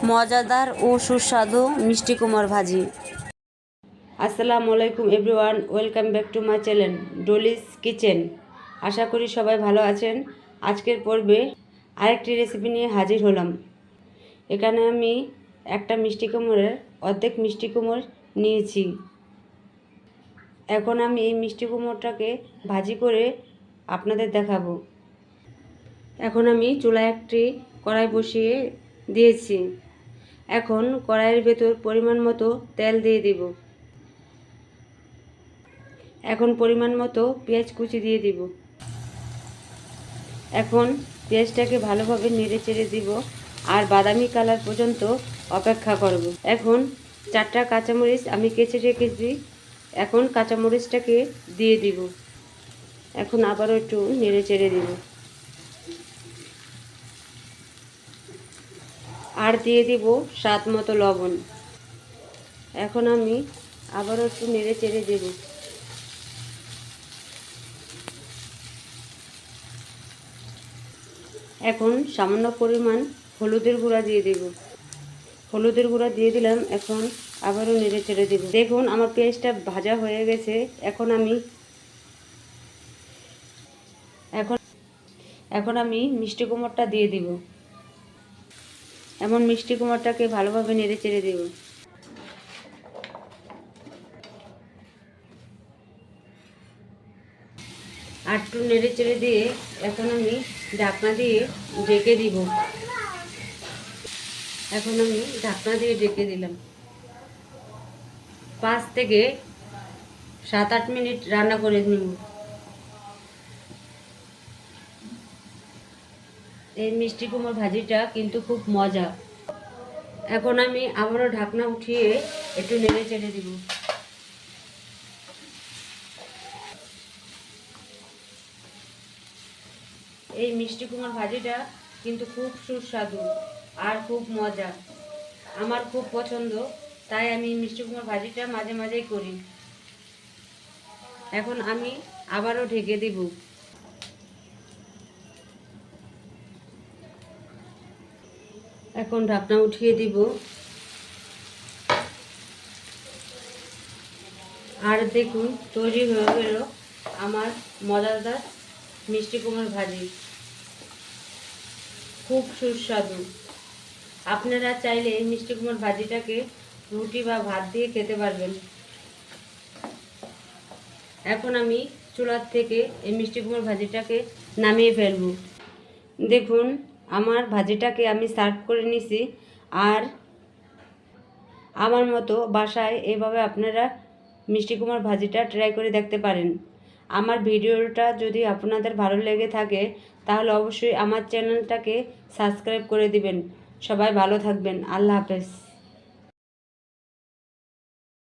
মজাদার ও সুস্বাদু মিষ্টি কুমড় ভাজি। আসসালামু আলাইকুম everyone, welcome back to my channel Dolly's kitchen. আশা করি সবাই ভালো আছেন। আজকের পর্বে আরেকটি রেসিপি নিয়ে হাজির হলাম। এখানে আমি একটা মিষ্টি কুমড়ের অর্ধেক মিষ্টি কুমড় নিয়েছি। এখন আমি এই মিষ্টি কুমড়টাকে ভাজি করে আপনাদের দেখাবো। এখন আমি চুলায় একটি কড়াই বসিয়ে দিয়েছি। এখন কড়াইয়ের ভেতর পরিমাণ মতো তেল দিয়ে দিব। এখন পরিমাণ মতো পেঁয়াজ কুচি দিয়ে দিব। এখন পেঁয়াজটাকে ভালোভাবে নেড়ে চেড়ে দিব আর বাদামি কালার পর্যন্ত অপেক্ষা করব। এখন 4টা কাঁচামরিচ আমি কেচে রেখেছি। এখন কাঁচামরিচটাকে দিয়ে দিব। এখন আবারও একটু নেড়ে চেড়ে দিব আর দিয়ে দিব স্বাদ মতো লবণ। এখন আমি আবারও একটু নেড়ে চেড়ে দেব। এখন সামান্য পরিমাণ হলুদের গুঁড়া দিয়ে দেব। হলুদের গুঁড়া দিয়ে দিলাম। এখন আবারও নেড়ে চেড়ে দেব। দেখুন আমার পেঁয়াজটা ভাজা হয়ে গেছে। এখন আমি মিষ্টি কুমড়টা দিয়ে দিব। এমন মিষ্টি কুমড়টাকে ভালোভাবে নেড়ে চেড়ে দেব। আর একটু নেড়ে চেড়ে দিয়ে এখন আমি ঢাকনা দিয়ে ঢেকে দিব। এখন আমি ঢাকনা দিয়ে ঢেকে দিলাম। 5 থেকে 7-8 মিনিট রান্না করে নিব। এই মিষ্টি কুমড় ভাজিটা কিন্তু খুব মজা। এখন আমি আবারও ঢাকনা উঠিয়ে একটু নেড়ে চেড়ে দিব। এই মিষ্টি কুমড় ভাজিটা কিন্তু খুব সুস্বাদু আর খুব মজা। আমার খুব পছন্দ, তাই আমি মিষ্টি কুমড় ভাজিটা মাঝে মাঝেই করি। এখন আমি আবারও ঢেকে দিব। এখন ঢাকনা উঠিয়ে দিব। আর দেখুন তৈরি হয়ে গেল আমার মজাদার মিষ্টি কুমড় ভাজি। খুব সুস্বাদু। আপনারা চাইলে এই মিষ্টি কুমড় ভাজিটাকে রুটি বা ভাত দিয়ে খেতে পারবেন। এখন আমি চুলার থেকে এই মিষ্টি কুমড় ভাজিটাকে নামিয়ে ফেলব। দেখুন আমার ভাজিটাকে আমি সার্ভ করে নিছি। আর আমার মতো বাসায় এভাবে আপনারা মিষ্টি কুমড় ভাজিটা ট্রাই করে দেখতে পারেন। আমার ভিডিওটা যদি আপনাদের ভালো লেগে থাকে তাহলে অবশ্যই আমার চ্যানেলটাকে সাবস্ক্রাইব করে দিবেন। সবাই ভালো থাকবেন। আল্লাহ হাফেজ।